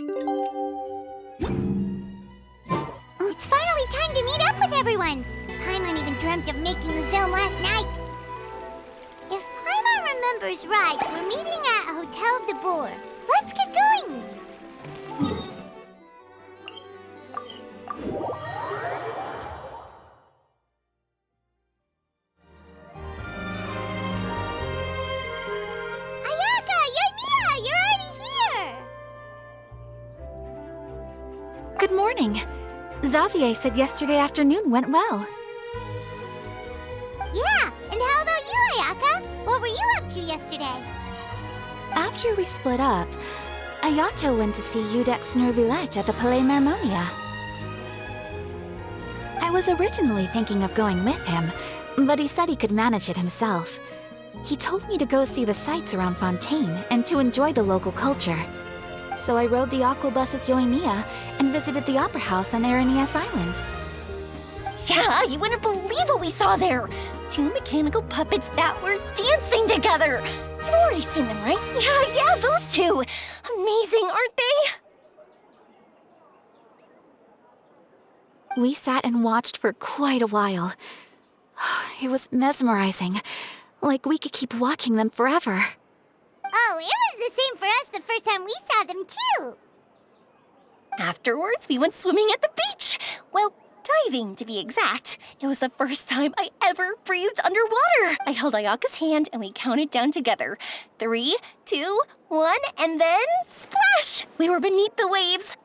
It's finally time to meet up with everyone! Paimon even dreamt of making the film last night. If Paimon remembers right, we're meeting at Hotel de Boer. Let's get going! Ayaka! Yoimiya! You're already here! Good morning. Xavier said yesterday afternoon went well. Yeah, and how about you, Ayaka? What were you up to yesterday? After we split up, Ayato went to see Udex Nervillette at the Palais Mermonia. I was originally thinking of going with him, but he said he could manage it himself. He told me to go see the sights around Fontaine and to enjoy the local culture. So I rode the aquabus with Yoimiya and visited the Opera House on Aranias Island. Yeah, you wouldn't believe what we saw there! 2 mechanical puppets that were dancing together! You've already seen them, right? Yeah, those two! Amazing, aren't they? We sat and watched for quite a while. It was mesmerizing. Like we could keep watching them forever. Oh, it was the same for us the first time we saw them, too! Afterwards, we went swimming at the beach! Well, diving, to be exact. It was the first time I ever breathed underwater. I held Ayaka's hand and we counted down together. 3, 2, 1, and then splash! We were beneath the waves.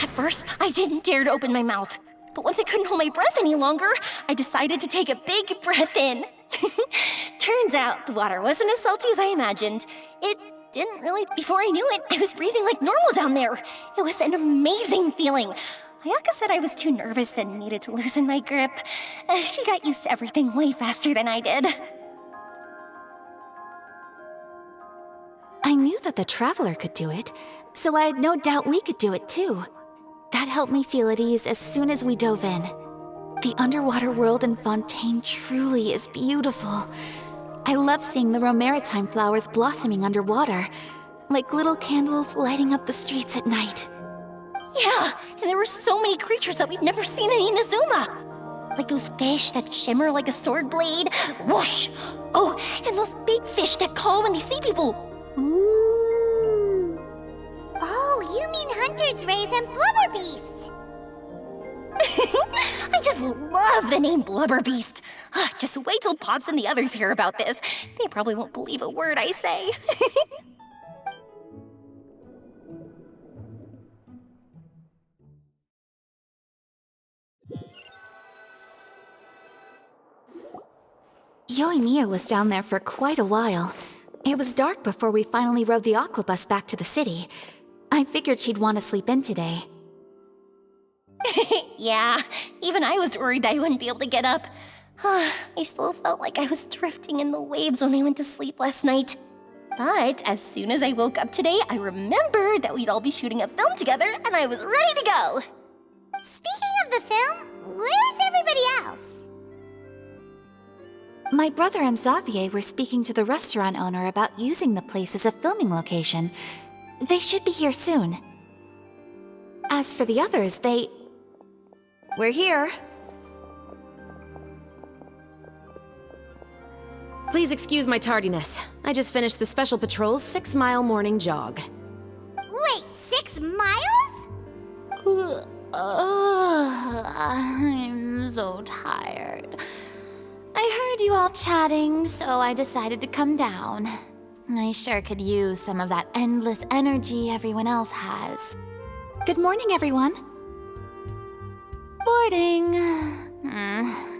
At first, I didn't dare to open my mouth. But once I couldn't hold my breath any longer, I decided to take a big breath in. Turns out the water wasn't as salty as I imagined. It didn't really. Before I knew it, I was breathing like normal down there. It was an amazing feeling. Ayaka said I was too nervous and needed to loosen my grip. She got used to everything way faster than I did. I knew that the Traveler could do it, so I had no doubt we could do it too. That helped me feel at ease as soon as we dove in. The underwater world in Fontaine truly is beautiful. I love seeing the Romaritime flowers blossoming underwater, like little candles lighting up the streets at night. Yeah, and there were so many creatures that we've never seen in Inazuma. Like those fish that shimmer like a sword blade. Whoosh! Oh, and those big fish that call when they see people. Ooh. Oh, you mean hunters' rays and blubber beasts. I just love the name Blubber Beast. Just wait till Pops and the others hear about this. They probably won't believe a word I say. Yoimiya was down there for quite a while. It was dark before we finally rode the aquabus back to the city. I figured she'd want to sleep in today. Yeah, even I was worried that I wouldn't be able to get up. I still felt like I was drifting in the waves when I went to sleep last night. But as soon as I woke up today, I remembered that we'd all be shooting a film together, and I was ready to go. Speaking of the film, where's everybody else? My brother and Xavier were speaking to the restaurant owner about using the place as a filming location. They should be here soon. As for the others, We're here. Please excuse my tardiness. I just finished the Special Patrol's 6-mile morning jog. Wait, 6 miles? I'm so tired. I heard you all chatting, so I decided to come down. I sure could use some of that endless energy everyone else has. Good morning, everyone. Boarding.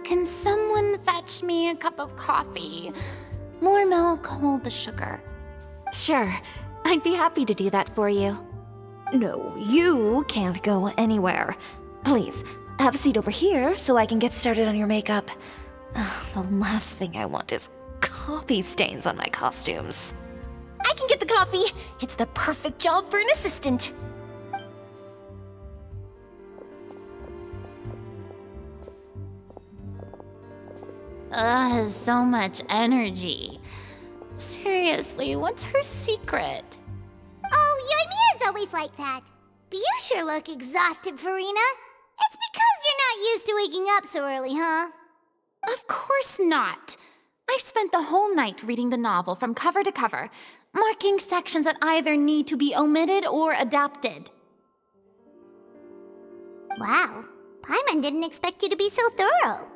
Can someone fetch me a cup of coffee? More milk, hold the sugar. Sure, I'd be happy to do that for you. No, you can't go anywhere. Please, have a seat over here so I can get started on your makeup. The last thing I want is coffee stains on my costumes. I can get the coffee. It's the perfect job for an assistant. Has so much energy. Seriously, what's her secret? Oh, Yoimiya's always like that. But you sure look exhausted, Farina. It's because you're not used to waking up so early, huh? Of course not. I spent the whole night reading the novel from cover to cover, marking sections that either need to be omitted or adapted. Wow, Paimon didn't expect you to be so thorough.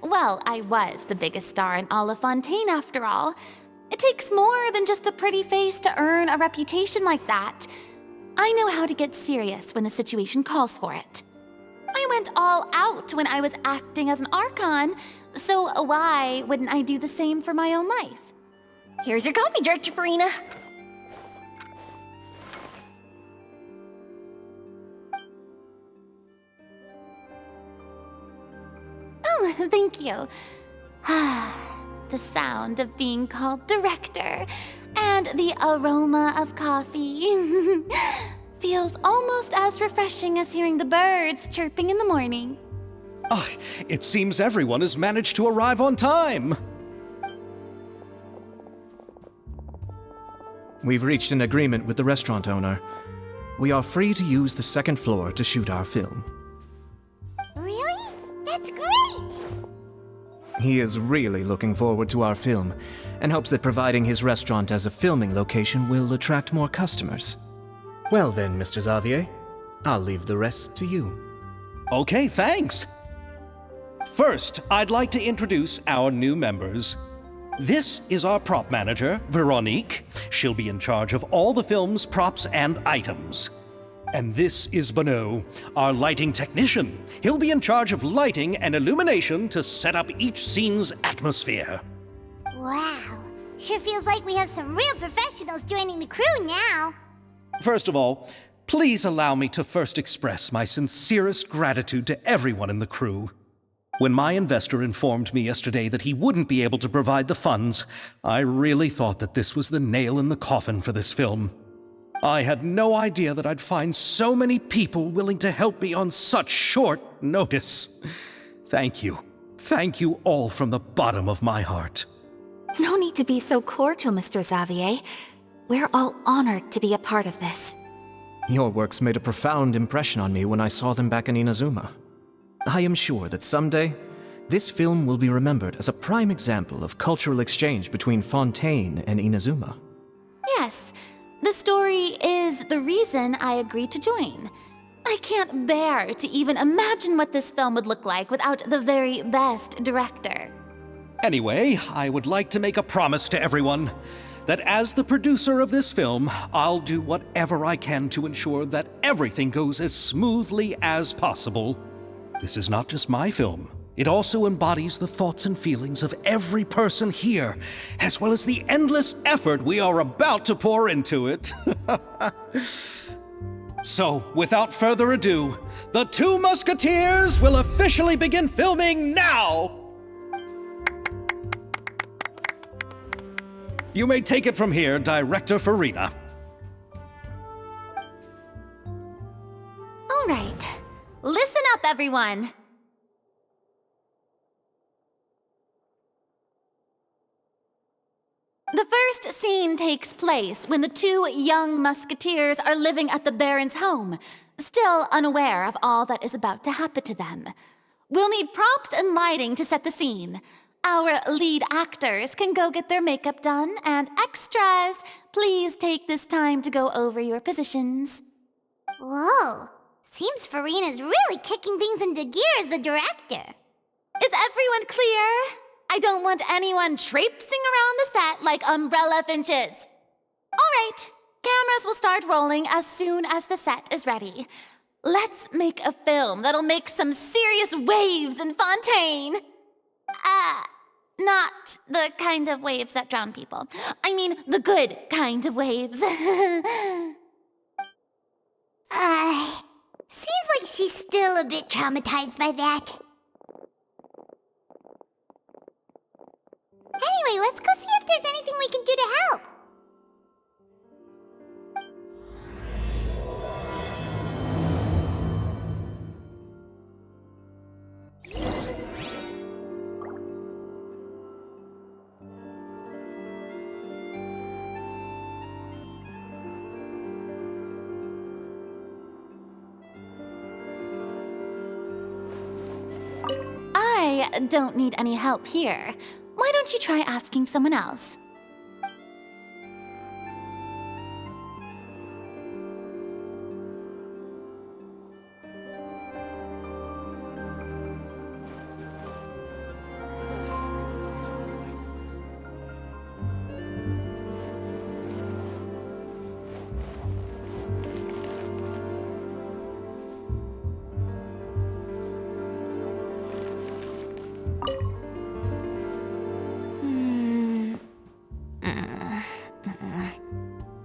Well, I was the biggest star in all of Fontaine after all. It takes more than just a pretty face to earn a reputation like that. I know how to get serious when the situation calls for it. I went all out when I was acting as an Archon, so why wouldn't I do the same for my own life? Here's your coffee, Farina. Oh, thank you. The sound of being called director and the aroma of coffee feels almost as refreshing as hearing the birds chirping in the morning. Ah, it seems everyone has managed to arrive on time. We've reached an agreement with the restaurant owner. We are free to use the second floor to shoot our film. Really? That's great! He is really looking forward to our film and hopes that providing his restaurant as a filming location will attract more customers. Well then, Mr. Xavier, I'll leave the rest to you. Okay, thanks. First, I'd like to introduce our new members. This is our prop manager, Veronique. She'll be in charge of all the film's props and items. And this is Bonneau, our lighting technician. He'll be in charge of lighting and illumination to set up each scene's atmosphere. Wow, sure feels like we have some real professionals joining the crew now. First of all, please allow me to first express my sincerest gratitude to everyone in the crew. When my investor informed me yesterday that he wouldn't be able to provide the funds, I really thought that this was the nail in the coffin for this film. I had no idea that I'd find so many people willing to help me on such short notice. Thank you. Thank you all from the bottom of my heart. No need to be so cordial, Mr. Xavier. We're all honored to be a part of this. Your works made a profound impression on me when I saw them back in Inazuma. I am sure that someday, this film will be remembered as a prime example of cultural exchange between Fontaine and Inazuma. Yes, the story is the reason I agreed to join. I can't bear to even imagine what this film would look like without the very best director. Anyway, I would like to make a promise to everyone that as the producer of this film, I'll do whatever I can to ensure that everything goes as smoothly as possible. This is not just my film. It also embodies the thoughts and feelings of every person here, as well as the endless effort we are about to pour into it. So, without further ado, the Two Musketeers will officially begin filming now! You may take it from here, Director Farina. All right, listen up, everyone. The first scene takes place when the two young musketeers are living at the Baron's home, still unaware of all that is about to happen to them. We'll need props and lighting to set the scene. Our lead actors can go get their makeup done, and extras, please take this time to go over your positions. Whoa, seems Farina's really kicking things into gear as the director. Is everyone clear? I don't want anyone traipsing around the set like umbrella finches. All right, cameras will start rolling as soon as the set is ready. Let's make a film that'll make some serious waves in Fontaine. Not the kind of waves that drown people. I mean, the good kind of waves. Seems like she's still a bit traumatized by that. Anyway, let's go see if there's anything we can do to help. don't need any help here. Why don't you try asking someone else?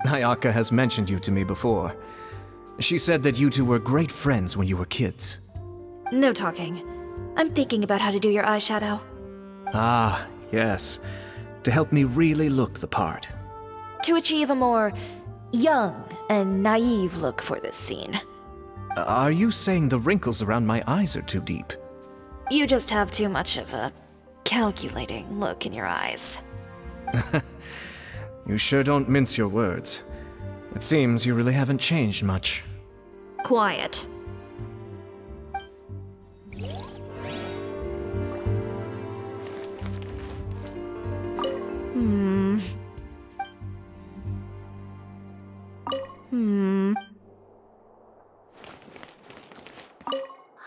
Ayaka has mentioned you to me before. She said that you two were great friends when you were kids. No talking. I'm thinking about how to do your eyeshadow. Ah, yes. To help me really look the part. To achieve a more young and naive look for this scene. Are you saying the wrinkles around my eyes are too deep? You just have too much of a calculating look in your eyes. You sure don't mince your words. It seems you really haven't changed much. Quiet.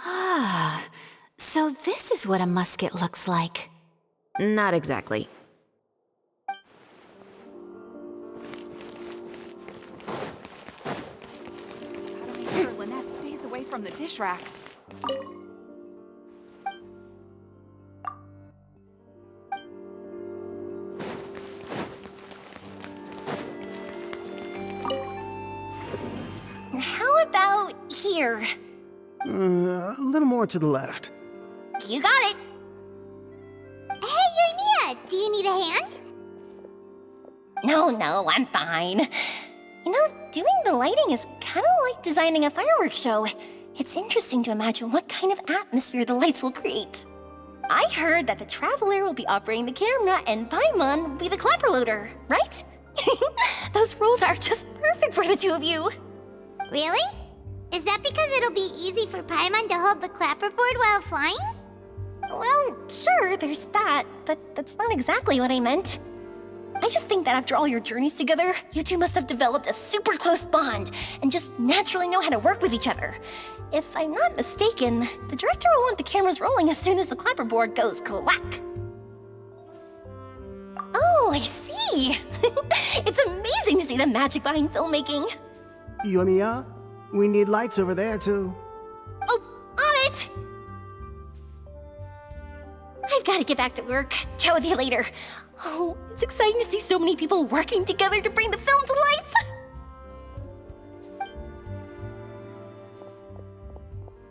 Ah, so this is what a musket looks like. Not exactly. Gotta make sure Lynette stays away from the dish racks. How about here? A little more to the left. You got it. Hey, Yoimiya, do you need a hand? No, I'm fine. You know, doing the lighting is kind of like designing a fireworks show. It's interesting to imagine what kind of atmosphere the lights will create. I heard that the Traveler will be operating the camera and Paimon will be the clapper loader, right? Those roles are just perfect for the two of you. Really? Is that because it'll be easy for Paimon to hold the clapperboard while flying? Well, sure, there's that, but that's not exactly what I meant. I just think that after all your journeys together, you two must have developed a super close bond and just naturally know how to work with each other. If I'm not mistaken, the director will want the cameras rolling as soon as the clapperboard goes clack. Oh, I see. It's amazing to see the magic behind filmmaking. Yoimiya, we need lights over there too. Oh, on it! I've got to get back to work. Chat with you later. Oh, it's exciting to see so many people working together to bring the film to life.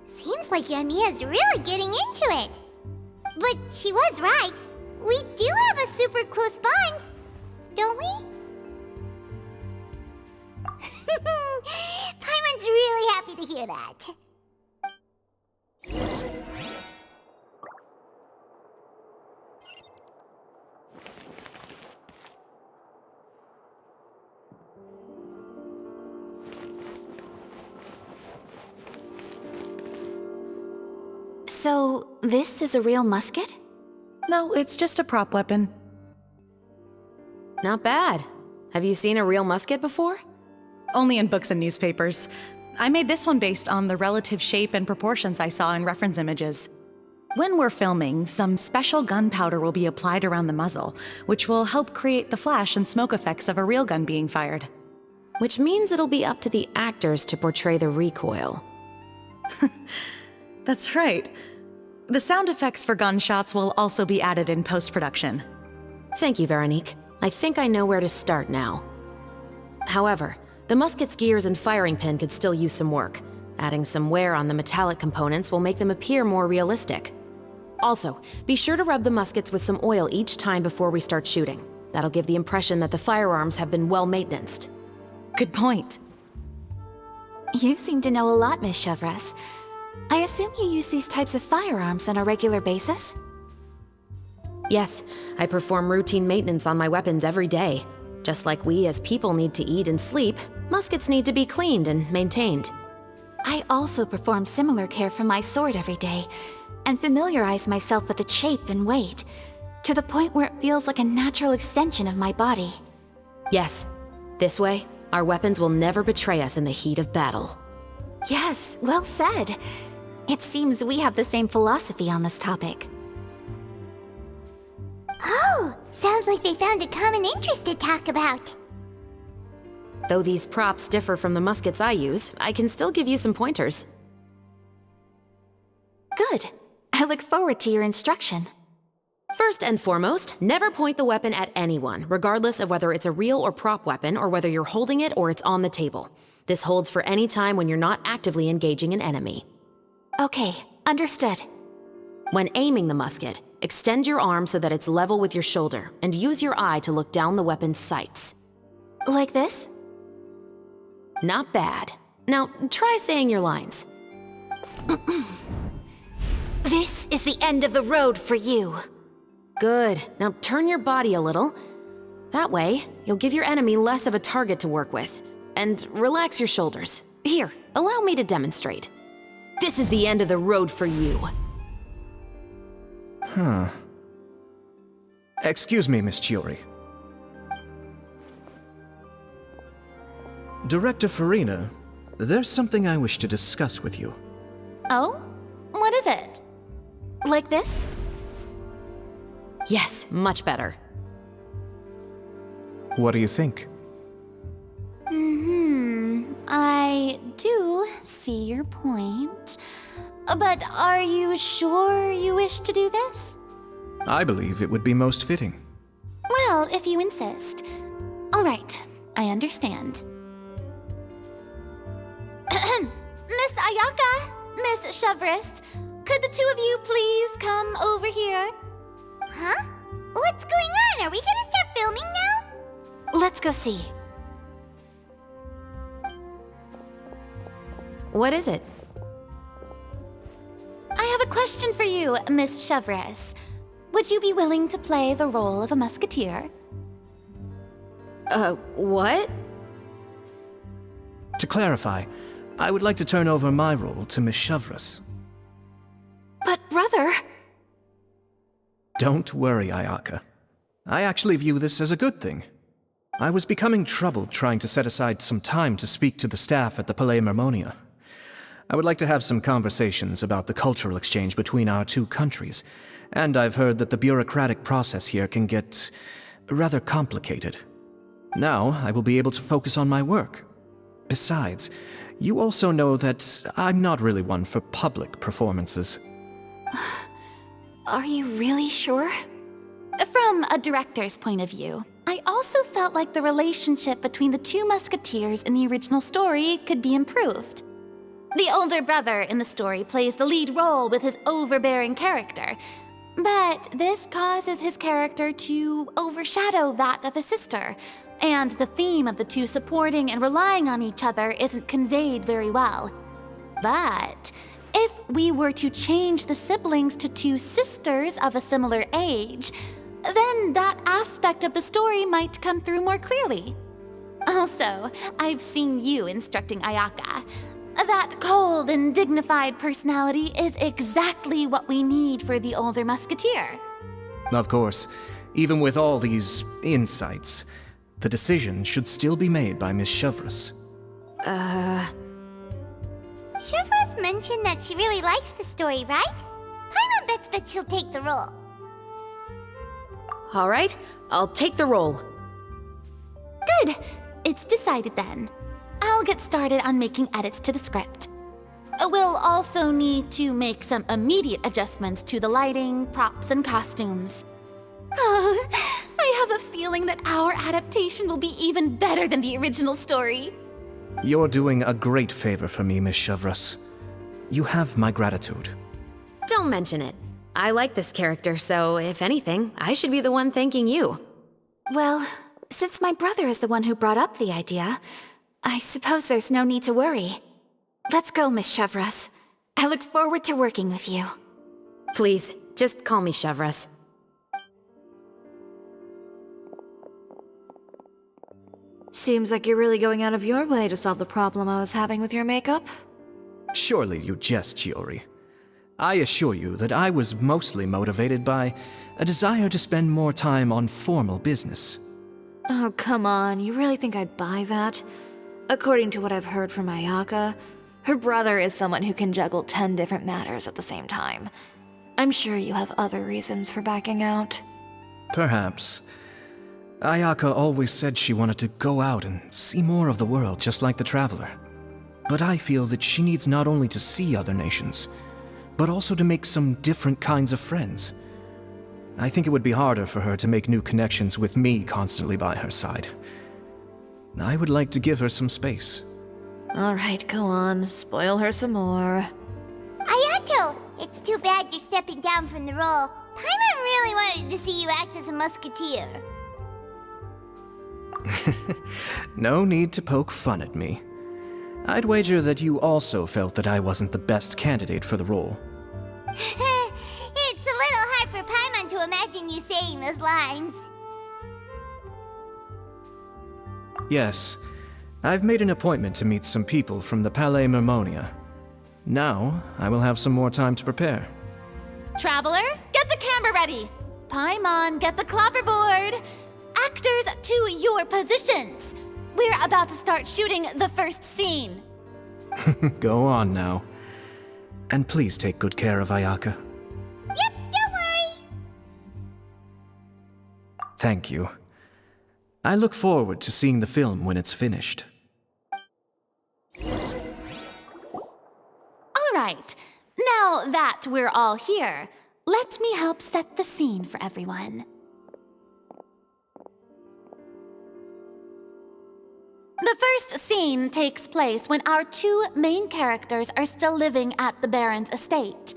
Seems like Yoimiya's really getting into it. But she was right. We do have a super close bond, don't we? Paimon's really happy to hear that. So, this is a real musket? No, it's just a prop weapon. Not bad. Have you seen a real musket before? Only in books and newspapers. I made this one based on the relative shape and proportions I saw in reference images. When we're filming, some special gunpowder will be applied around the muzzle, which will help create the flash and smoke effects of a real gun being fired. Which means it'll be up to the actors to portray the recoil. That's right. The sound effects for gunshots will also be added in post-production. Thank you, Veronique. I think I know where to start now. However, the musket's gears and firing pin could still use some work. Adding some wear on the metallic components will make them appear more realistic. Also, be sure to rub the muskets with some oil each time before we start shooting. That'll give the impression that the firearms have been well maintenanced. Good point. You seem to know a lot, Miss Chevres. I assume you use these types of firearms on a regular basis? Yes, I perform routine maintenance on my weapons every day. Just like we as people need to eat and sleep, muskets need to be cleaned and maintained. I also perform similar care for my sword every day, and familiarize myself with its shape and weight, to the point where it feels like a natural extension of my body. Yes. This way, our weapons will never betray us in the heat of battle. Yes, well said. It seems we have the same philosophy on this topic. Oh, sounds like they found a common interest to talk about. Though these props differ from the muskets I use, I can still give you some pointers. Good. I look forward to your instruction. First and foremost, never point the weapon at anyone, regardless of whether it's a real or prop weapon or whether you're holding it or it's on the table. This holds for any time when you're not actively engaging an enemy. Okay, understood. When aiming the musket, extend your arm so that it's level with your shoulder, and use your eye to look down the weapon's sights. Like this? Not bad. Now, try saying your lines. This is the end of the road for you. Good. Now turn your body a little. That way, you'll give your enemy less of a target to work with. And relax your shoulders. Here, allow me to demonstrate. This is the end of the road for you. Huh. Excuse me, Miss Chiori. Director Farina, there's something I wish to discuss with you. Oh? What is it? Like this? Yes, much better. What do you think? I do see your point. But are you sure you wish to do this? I believe it would be most fitting. Well, if you insist. All right, I understand. Miss Ayaka, Miss Chevris, could the two of you please come over here? Huh? What's going on? Are we gonna start filming now? Let's go see. What is it? I have a question for you, Miss Chevris. Would you be willing to play the role of a musketeer? What? To clarify, I would like to turn over my role to Miss Chevris. But brother... Don't worry, Ayaka. I actually view this as a good thing. I was becoming troubled trying to set aside some time to speak to the staff at the Palais Mermonia. I would like to have some conversations about the cultural exchange between our two countries, and I've heard that the bureaucratic process here can get rather complicated. Now, I will be able to focus on my work. Besides, you also know that I'm not really one for public performances. Are you really sure? From a director's point of view, I also felt like the relationship between the two musketeers in the original story could be improved. The older brother in the story plays the lead role with his overbearing character, but this causes his character to overshadow that of his sister, and the theme of the two supporting and relying on each other isn't conveyed very well. But if we were to change the siblings to two sisters of a similar age, then that aspect of the story might come through more clearly. Also, I've seen you instructing Ayaka. That cold and dignified personality is exactly what we need for the older musketeer. Of course, even with all these insights, the decision should still be made by Miss Chevris. Chevros mentioned that she really likes the story, right? Paimon bets that she'll take the role. All right, I'll take the role. Good. It's decided then. I'll get started on making edits to the script. We'll also need to make some immediate adjustments to the lighting, props, and costumes. Oh, I have a feeling that our adaptation will be even better than the original story. You're doing a great favor for me, Miss Chevris. You have my gratitude. Don't mention it. I like this character, so if anything, I should be the one thanking you. Well, since my brother is the one who brought up the idea, I suppose there's no need to worry. Let's go, Miss Chevris. I look forward to working with you. Please, just call me Chevris. Seems like you're really going out of your way to solve the problem I was having with your makeup. Surely you jest, Chiori. I assure you that I was mostly motivated by a desire to spend more time on formal business. Oh, come on, you really think I'd buy that? According to what I've heard from Ayaka, her brother is someone who can juggle 10 different matters at the same time. I'm sure you have other reasons for backing out. Perhaps. Ayaka always said she wanted to go out and see more of the world, just like the Traveler. But I feel that she needs not only to see other nations, but also to make some different kinds of friends. I think it would be harder for her to make new connections with me constantly by her side. I would like to give her some space. Alright, go on. Spoil her some more. Ayato, it's too bad you're stepping down from the role. Paimon really wanted to see you act as a musketeer. No need to poke fun at me. I'd wager that you also felt that I wasn't the best candidate for the role. It's a little hard for Paimon to imagine you saying those lines. Yes, I've made an appointment to meet some people from the Palais Mermonia. Now, I will have some more time to prepare. Traveler, get the camera ready. Paimon, get the clapperboard. Actors, to your positions. We're about to start shooting the first scene. Go on now. And please take good care of Ayaka. Yep, don't worry. Thank you. I look forward to seeing the film when it's finished. All right, now that we're all here, let me help set the scene for everyone. The first scene takes place when our two main characters are still living at the Baron's estate.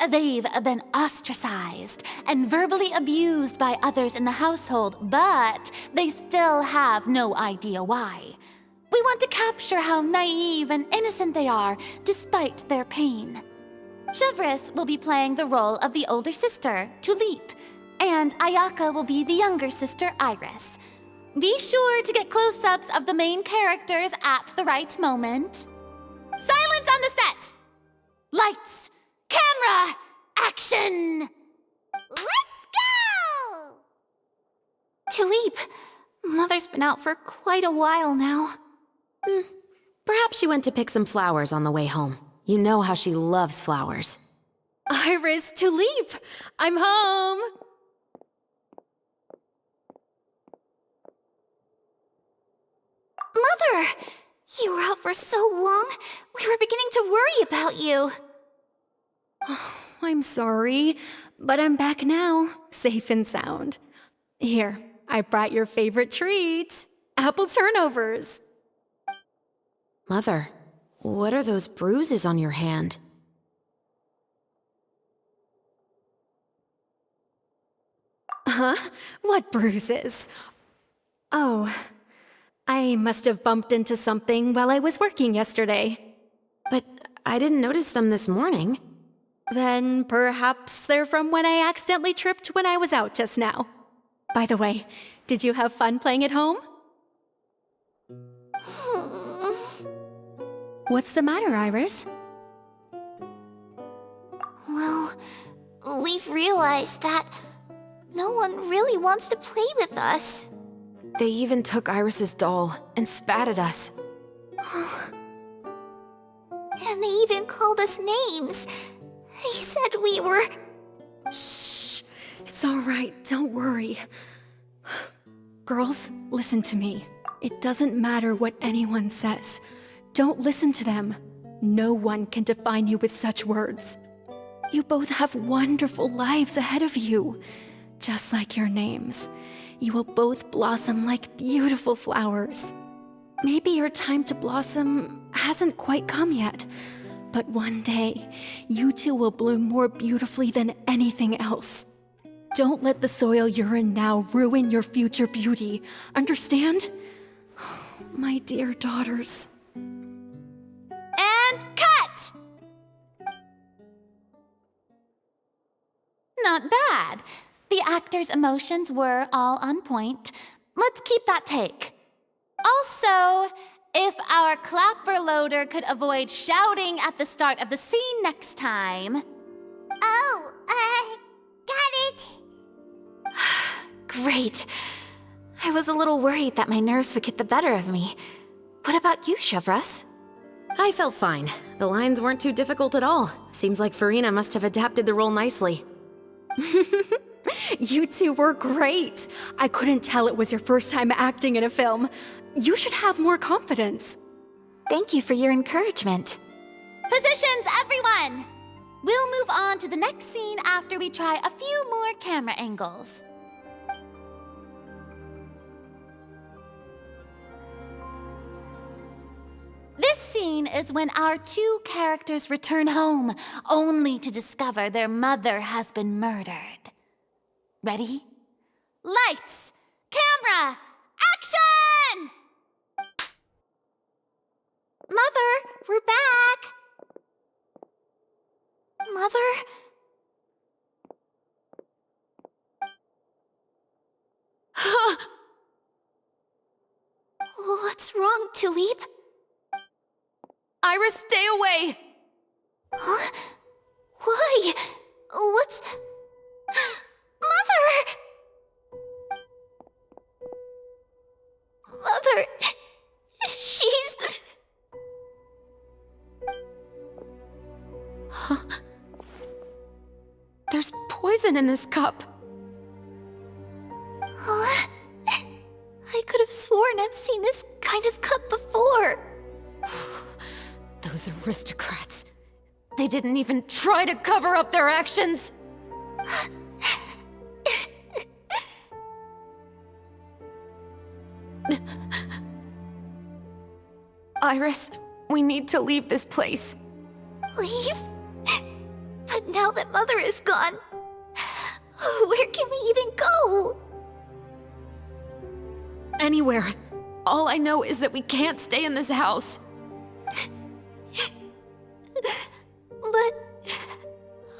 They've been ostracized and verbally abused by others in the household, but they still have no idea why. We want to capture how naive and innocent they are despite their pain. Chevres will be playing the role of the older sister, Tulip, and Ayaka will be the younger sister, Iris. Be sure to get close-ups of the main characters at the right moment. Silence on the set! Lights! Camera! Action! Let's go! Tulip, Mother's been out for quite a while now. Perhaps she went to pick some flowers on the way home. You know how she loves flowers. Iris, Tulip! I'm home! Mother! You were out for so long, we were beginning to worry about you. I'm sorry, but I'm back now, safe and sound. Here, I brought your favorite treat, apple turnovers. Mother, what are those bruises on your hand? Huh? What bruises? Oh, I must have bumped into something while I was working yesterday. But I didn't notice them this morning. Then perhaps they're from when I accidentally tripped when I was out just now. By the way, did you have fun playing at home? What's the matter, Iris? Well, we've realized that no one really wants to play with us. They even took Iris's doll and spat at us. And they even called us names. They said we were... Shh! It's all right, don't worry. Girls, listen to me. It doesn't matter what anyone says. Don't listen to them. No one can define you with such words. You both have wonderful lives ahead of you. Just like your names. You will both blossom like beautiful flowers. Maybe your time to blossom hasn't quite come yet, but one day, you two will bloom more beautifully than anything else. Don't let the soil you're in now ruin your future beauty. Understand? My dear daughters. And cut! Not bad. The actors' emotions were all on point. Let's keep that take. Also, If our clapper loader could avoid shouting at the start of the scene next time. Oh, got it. Great. I was a little worried that my nerves would get the better of me. What about you, Chevros? I felt fine. The lines weren't too difficult at all. Seems like Farina must have adapted the role nicely. You two were great. I couldn't tell it was your first time acting in a film. You should have more confidence. Thank you for your encouragement. Positions, everyone! We'll move on to the next scene after we try a few more camera angles. This scene is when our two characters return home, only to discover their mother has been murdered. Ready? Lights! Camera! Action! Mother, we're back! Mother? What's wrong, Tulip? Iris, stay away! Huh? Why? What's... Mother! Mother... She's... Huh? There's poison in this cup. Huh? I could have sworn I've seen this kind of cup before. Those aristocrats. They didn't even try to cover up their actions. Iris, we need to leave this place. Leave? But now that Mother is gone, where can we even go? Anywhere. All I know is that we can't stay in this house. But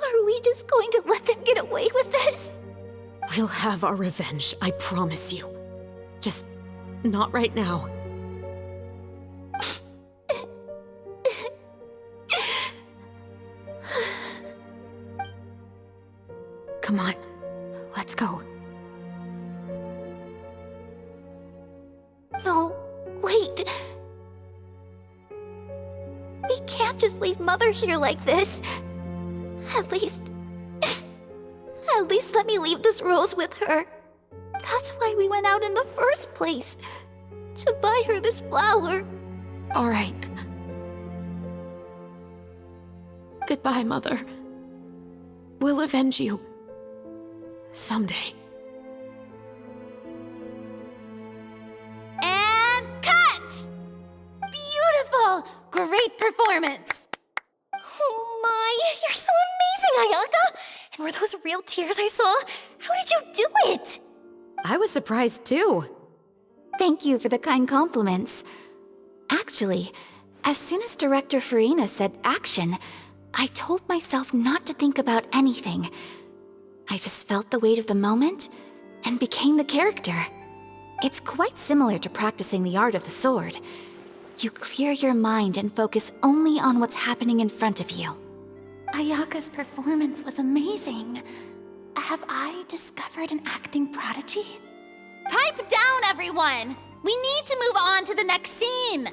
are we just going to let them get away with this? We'll have our revenge, I promise you. Just not right now. Come on, let's go. No, wait. We can't just leave Mother here like this. At least let me leave this rose with her. That's why we went out in the first place. To buy her this flower. All right. Goodbye, Mother. We'll avenge you. Someday. And cut! Beautiful! Great performance! Oh my, you're so amazing, Ayaka! And were those real tears I saw? How did you do it? I was surprised too. Thank you for the kind compliments. Actually, as soon as Director Farina said action, I told myself not to think about anything. I just felt the weight of the moment and became the character. It's quite similar to practicing the art of the sword. You clear your mind and focus only on what's happening in front of you. Ayaka's performance was amazing. Have I discovered an acting prodigy? Pipe down, everyone! We need to move on to the next scene!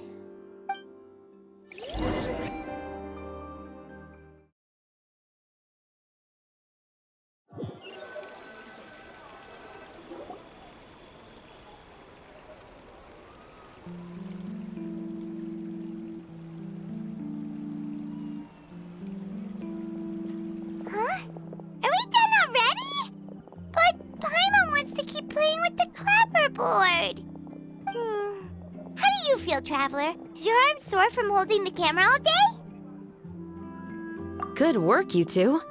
Huh? Are we done already? But Paimon wants to keep playing with the clapperboard. How do you feel, Traveler? Is your arm sore from holding the camera all day? Good work, you two.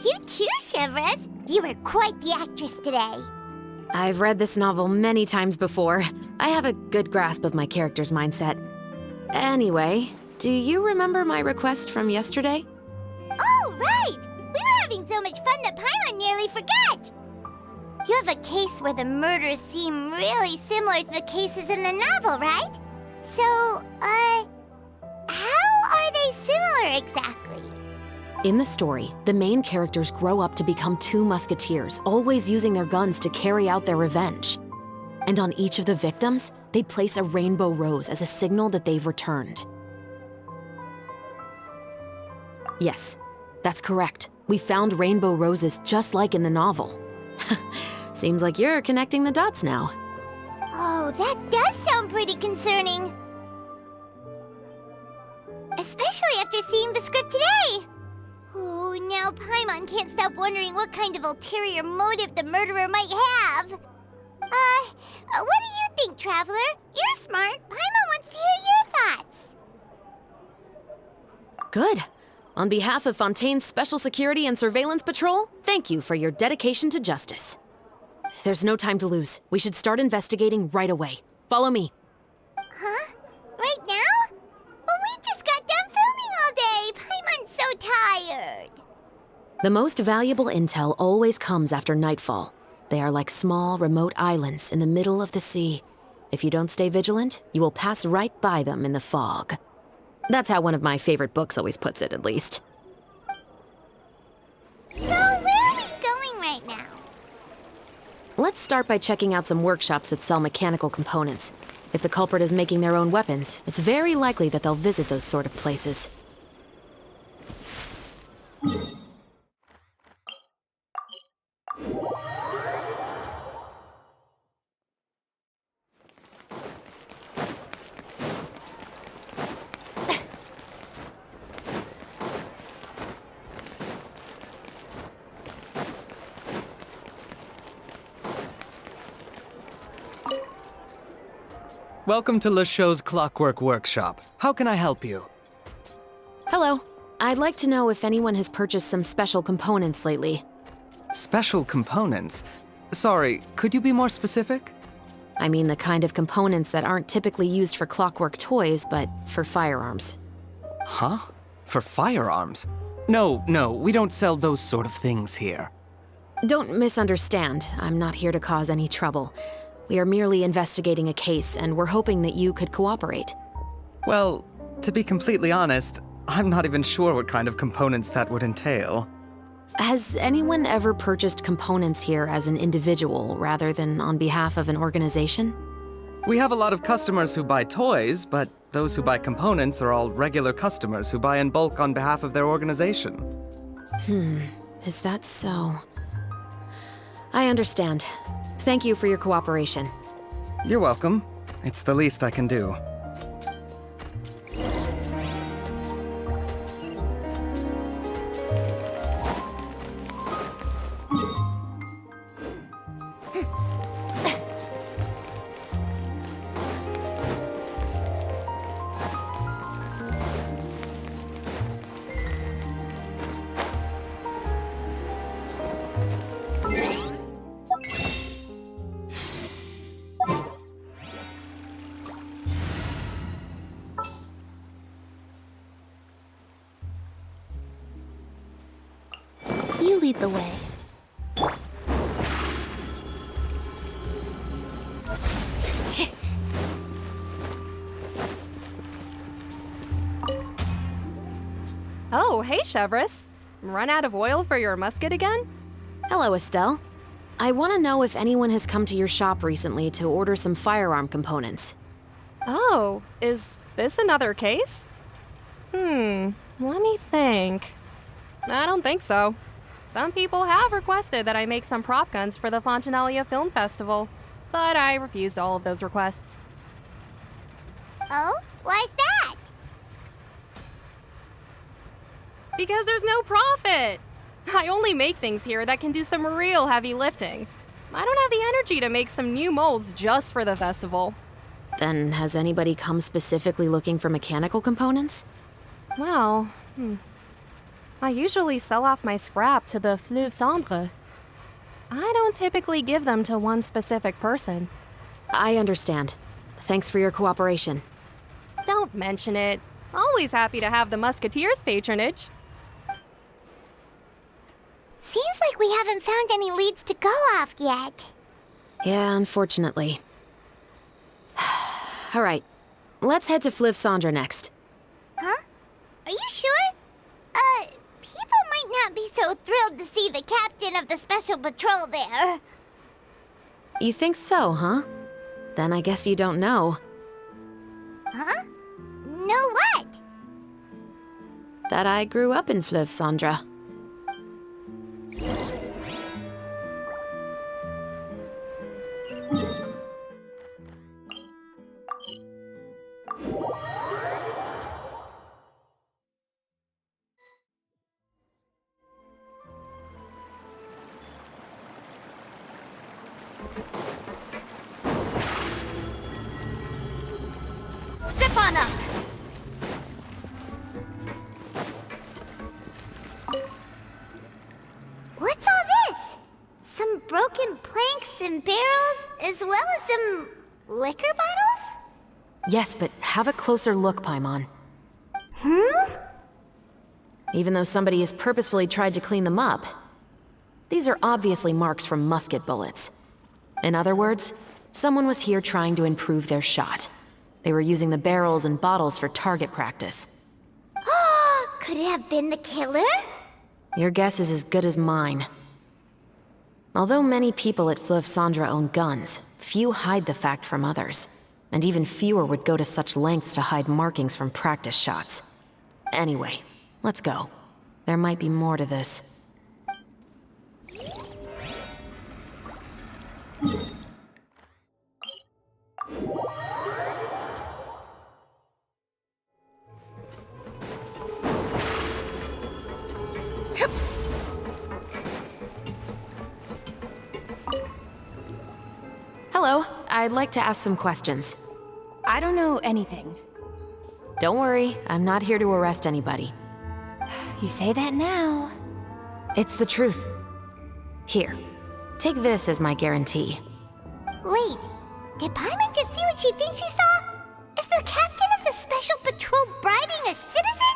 You too, Shivers. You were quite the actress today. I've read this novel many times before. I have a good grasp of my character's mindset. Anyway, do you remember my request from yesterday? Oh, right! We were having so much fun that Paimon nearly forgot. You have a case where the murders seem really similar to the cases in the novel, right? So, how are they similar exactly? In the story, the main characters grow up to become two musketeers, always using their guns to carry out their revenge. And on each of the victims, they place a rainbow rose as a signal that they've returned. Yes, that's correct. We found rainbow roses just like in the novel. Seems like you're connecting the dots now. Oh, that does sound pretty concerning. Especially after seeing the script today. Oh, now Paimon can't stop wondering what kind of ulterior motive the murderer might have. What do you think, Traveler? You're smart. Paimon wants to hear your thoughts. Good. On behalf of Fontaine's Special Security and Surveillance Patrol, thank you for your dedication to justice. There's no time to lose. We should start investigating right away. Follow me. Huh? Right now? But we just got done filming all day. Paimon's so tired. The most valuable intel always comes after nightfall. They are like small, remote islands in the middle of the sea. If you don't stay vigilant, you will pass right by them in the fog. That's how one of my favorite books always puts it, at least. So, where are we going right now? Let's start by checking out some workshops that sell mechanical components. If the culprit is making their own weapons, it's very likely that they'll visit those sort of places. Welcome to Le Show's Clockwork Workshop. How can I help you? Hello. I'd like to know if anyone has purchased some special components lately. Special components? Sorry, could you be more specific? I mean the kind of components that aren't typically used for clockwork toys, but for firearms. Huh? For firearms? No, we don't sell those sort of things here. Don't misunderstand. I'm not here to cause any trouble. We are merely investigating a case, and we're hoping that you could cooperate. Well, to be completely honest, I'm not even sure what kind of components that would entail. Has anyone ever purchased components here as an individual rather than on behalf of an organization? We have a lot of customers who buy toys, but those who buy components are all regular customers who buy in bulk on behalf of their organization. Is that so? I understand. Thank you for your cooperation. You're welcome. It's the least I can do. You lead the way. Oh, hey, Chevris. Run out of oil for your musket again? Hello, Estelle. I want to know if anyone has come to your shop recently to order some firearm components. Oh, is this another case? Let me think. I don't think so. Some people have requested that I make some prop guns for the Fontanalia Film Festival, but I refused all of those requests. Oh? Why's that? Because there's no profit! I only make things here that can do some real heavy lifting. I don't have the energy to make some new molds just for the festival. Then has anybody come specifically looking for mechanical components? Well, I usually sell off my scrap to the Fleuve Cendre. I don't typically give them to one specific person. I understand. Thanks for your cooperation. Don't mention it. Always happy to have the Musketeers' patronage. Seems like we haven't found any leads to go off yet. Yeah, unfortunately. Alright, let's head to Fliv Sandra next. Huh? Are you sure? People might not be so thrilled to see the captain of the special patrol there. You think so, huh? Then I guess you don't know. Huh? Know what? That I grew up in Fliv Sandra. Step on up! What's all this? Some broken planks and barrels, as well as some liquor bottles? Yes, but have a closer look, Paimon. Even though somebody has purposefully tried to clean them up, these are obviously marks from musket bullets. In other words, someone was here trying to improve their shot. They were using the barrels and bottles for target practice. Could it have been the killer? Your guess is as good as mine. Although many people at Fliv Sandra own guns, few hide the fact from others. And even fewer would go to such lengths to hide markings from practice shots. Anyway, let's go. There might be more to this. Hello, I'd like to ask some questions. I don't know anything. Don't worry, I'm not here to arrest anybody. You say that now. It's the truth. Here, take this as my guarantee. Wait, did Paimon just see what she thinks she saw? Is the captain of the special patrol bribing a citizen?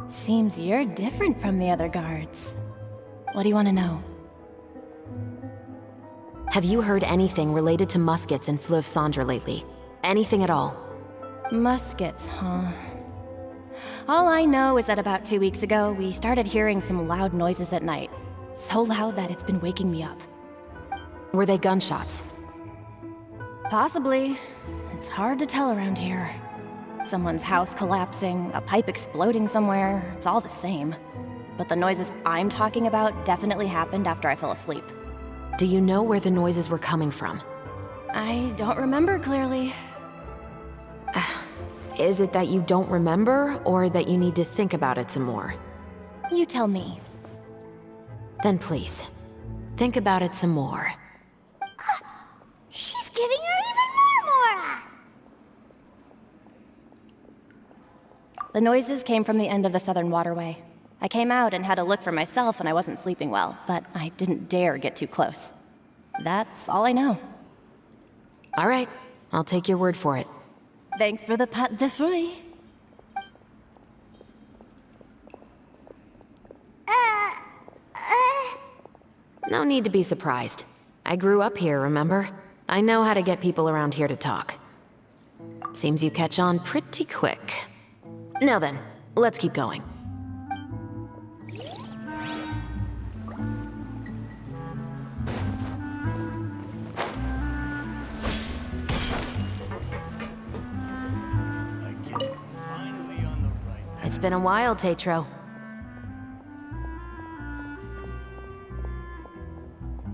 Seems you're different from the other guards. What do you want to know? Have you heard anything related to muskets in Fliv Sandra lately? Anything at all? Muskets, huh? All I know is that about 2 weeks ago, we started hearing some loud noises at night. So loud that it's been waking me up. Were they gunshots? Possibly. It's hard to tell around here. Someone's house collapsing, a pipe exploding somewhere, it's all the same. But the noises I'm talking about definitely happened after I fell asleep. Do you know where the noises were coming from? I don't remember clearly. Is it that you don't remember, or that you need to think about it some more? You tell me. Then please, think about it some more. She's giving her even more Mora! The noises came from the end of the Southern Waterway. I came out and had a look for myself and I wasn't sleeping well, but I didn't dare get too close. That's all I know. All right, I'll take your word for it. Thanks for the pâte de fruits. No need to be surprised. I grew up here, remember? I know how to get people around here to talk. Seems you catch on pretty quick. Now then, let's keep going. It's been a while, Tetro.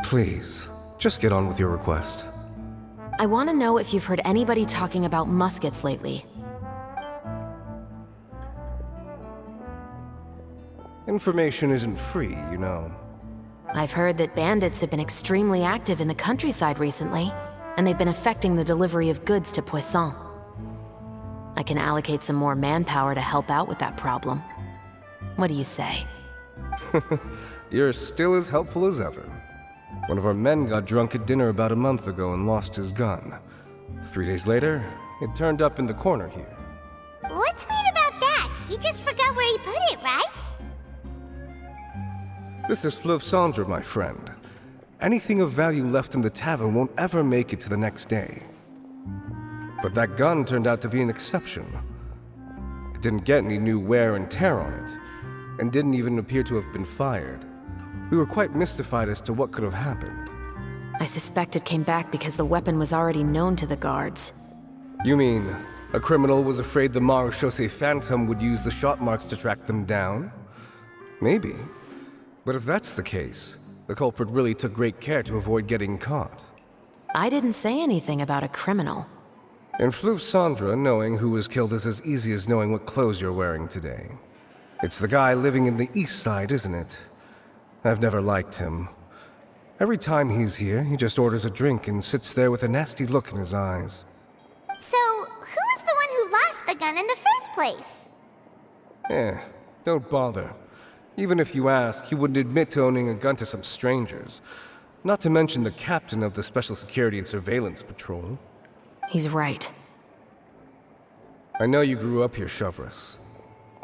Please, just get on with your request. I want to know if you've heard anybody talking about muskets lately. Information isn't free, you know. I've heard that bandits have been extremely active in the countryside recently, and they've been affecting the delivery of goods to Poisson. I can allocate some more manpower to help out with that problem. What do you say? You're still as helpful as ever. One of our men got drunk at dinner about a month ago and lost his gun. 3 days later, it turned up in the corner here. What's weird about that? He just forgot where he put it, right? This is Fleuve Cendre, my friend. Anything of value left in the tavern won't ever make it to the next day. But that gun turned out to be an exception. It didn't get any new wear and tear on it, and didn't even appear to have been fired. We were quite mystified as to what could have happened. I suspect it came back because the weapon was already known to the guards. You mean, a criminal was afraid the Marechaussee Phantom would use the shot marks to track them down? Maybe. But if that's the case, the culprit really took great care to avoid getting caught. I didn't say anything about a criminal. In Fleuve Cendre, knowing who was killed is as easy as knowing what clothes you're wearing today. It's the guy living in the East Side, isn't it? I've never liked him. Every time he's here, he just orders a drink and sits there with a nasty look in his eyes. So, who was the one who lost the gun in the first place? Don't bother. Even if you ask, he wouldn't admit to owning a gun to some strangers. Not to mention the captain of the Special Security and Surveillance Patrol. He's right. I know you grew up here, Chevreuse.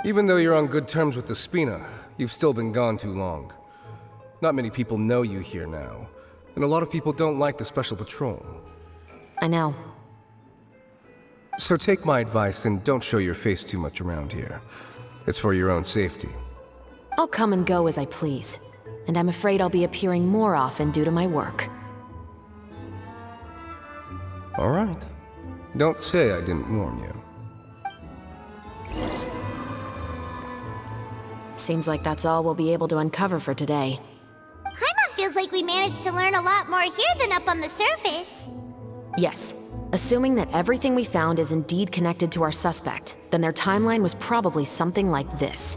Even though you're on good terms with the Spina, you've still been gone too long. Not many people know you here now, and a lot of people don't like the Special Patrol. I know. So take my advice and don't show your face too much around here. It's for your own safety. I'll come and go as I please, and I'm afraid I'll be appearing more often due to my work. All right. Don't say I didn't warn you. Seems like that's all we'll be able to uncover for today. Paimon feels like we managed to learn a lot more here than up on the surface. Yes. Assuming that everything we found is indeed connected to our suspect, then their timeline was probably something like this.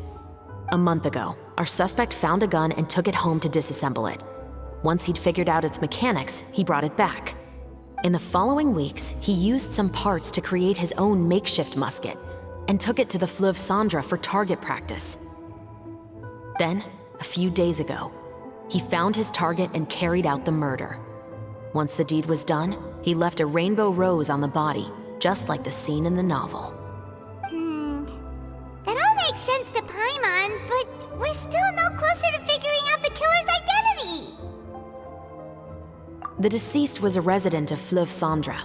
A month ago, our suspect found a gun and took it home to disassemble it. Once he'd figured out its mechanics, he brought it back. In the following weeks, he used some parts to create his own makeshift musket, and took it to the Fleuve Cendre for target practice. Then, a few days ago, he found his target and carried out the murder. Once the deed was done, he left a rainbow rose on the body, just like the scene in the novel. That all makes sense to Paimon, but we're still no closer to figuring out the killer's identity. The deceased was a resident of Fleuve Cendre.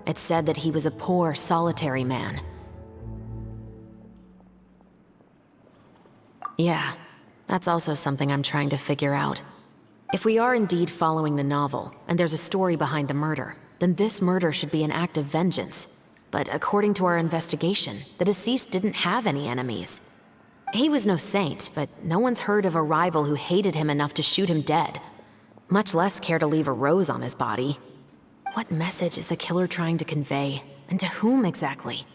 It's said that he was a poor, solitary man. Yeah, that's also something I'm trying to figure out. If we are indeed following the novel, and there's a story behind the murder, then this murder should be an act of vengeance. But according to our investigation, the deceased didn't have any enemies. He was no saint, but no one's heard of a rival who hated him enough to shoot him dead, much less care to leave a rose on his body. What message is the killer trying to convey, and to whom exactly?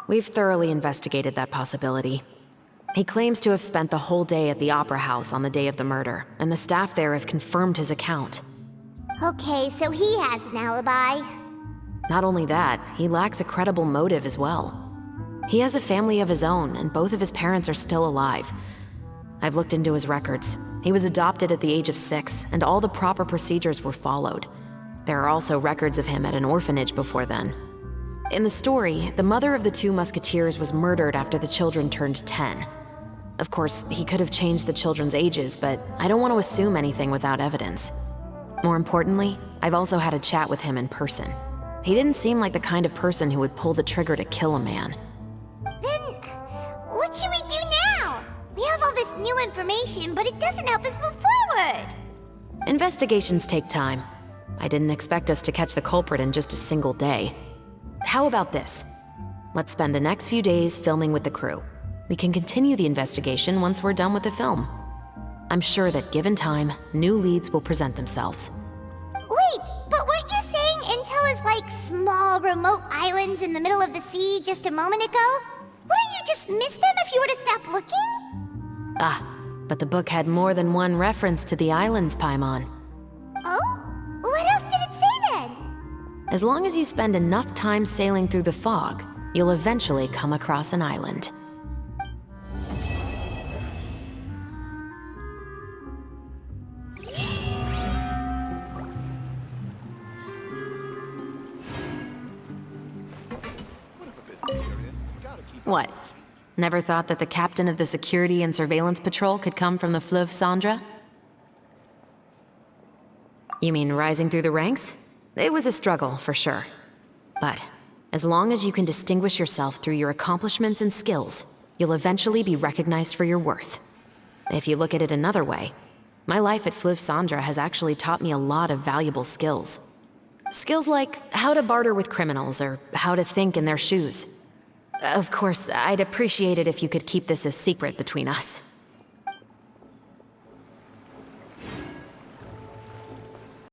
We've thoroughly investigated that possibility. He claims to have spent the whole day at the Opera House on the day of the murder, and the staff there have confirmed his account. Okay, so he has an alibi. Not only that, he lacks a credible motive as well. He has a family of his own, and both of his parents are still alive. I've looked into his records. He was adopted at the age of 6, and all the proper procedures were followed. There are also records of him at an orphanage before then. In the story, the mother of the 2 musketeers was murdered after the children turned 10. Of course, he could have changed the children's ages, but I don't want to assume anything without evidence. More importantly, I've also had a chat with him in person. He didn't seem like the kind of person who would pull the trigger to kill a man. Then, what should we do now? We have all this new information, but it doesn't help us move forward. Investigations take time. I didn't expect us to catch the culprit in just a single day. How about this? Let's spend the next few days filming with the crew. We can continue the investigation once we're done with the film. I'm sure that given time, new leads will present themselves. Wait, but weren't you saying Intel is like small, remote islands in the middle of the sea just a moment ago? Wouldn't you just miss them if you were to stop looking? Ah, but the book had more than one reference to the islands, Paimon. Oh? What else did it say then? As long as you spend enough time sailing through the fog, you'll eventually come across an island. What? Never thought that the captain of the security and surveillance patrol could come from the Fleuve Cendra? You mean rising through the ranks? It was a struggle, for sure. But as long as you can distinguish yourself through your accomplishments and skills, you'll eventually be recognized for your worth. If you look at it another way, my life at Fleuve Cendra has actually taught me a lot of valuable skills. Skills like how to barter with criminals or how to think in their shoes. Of course, I'd appreciate it if you could keep this a secret between us.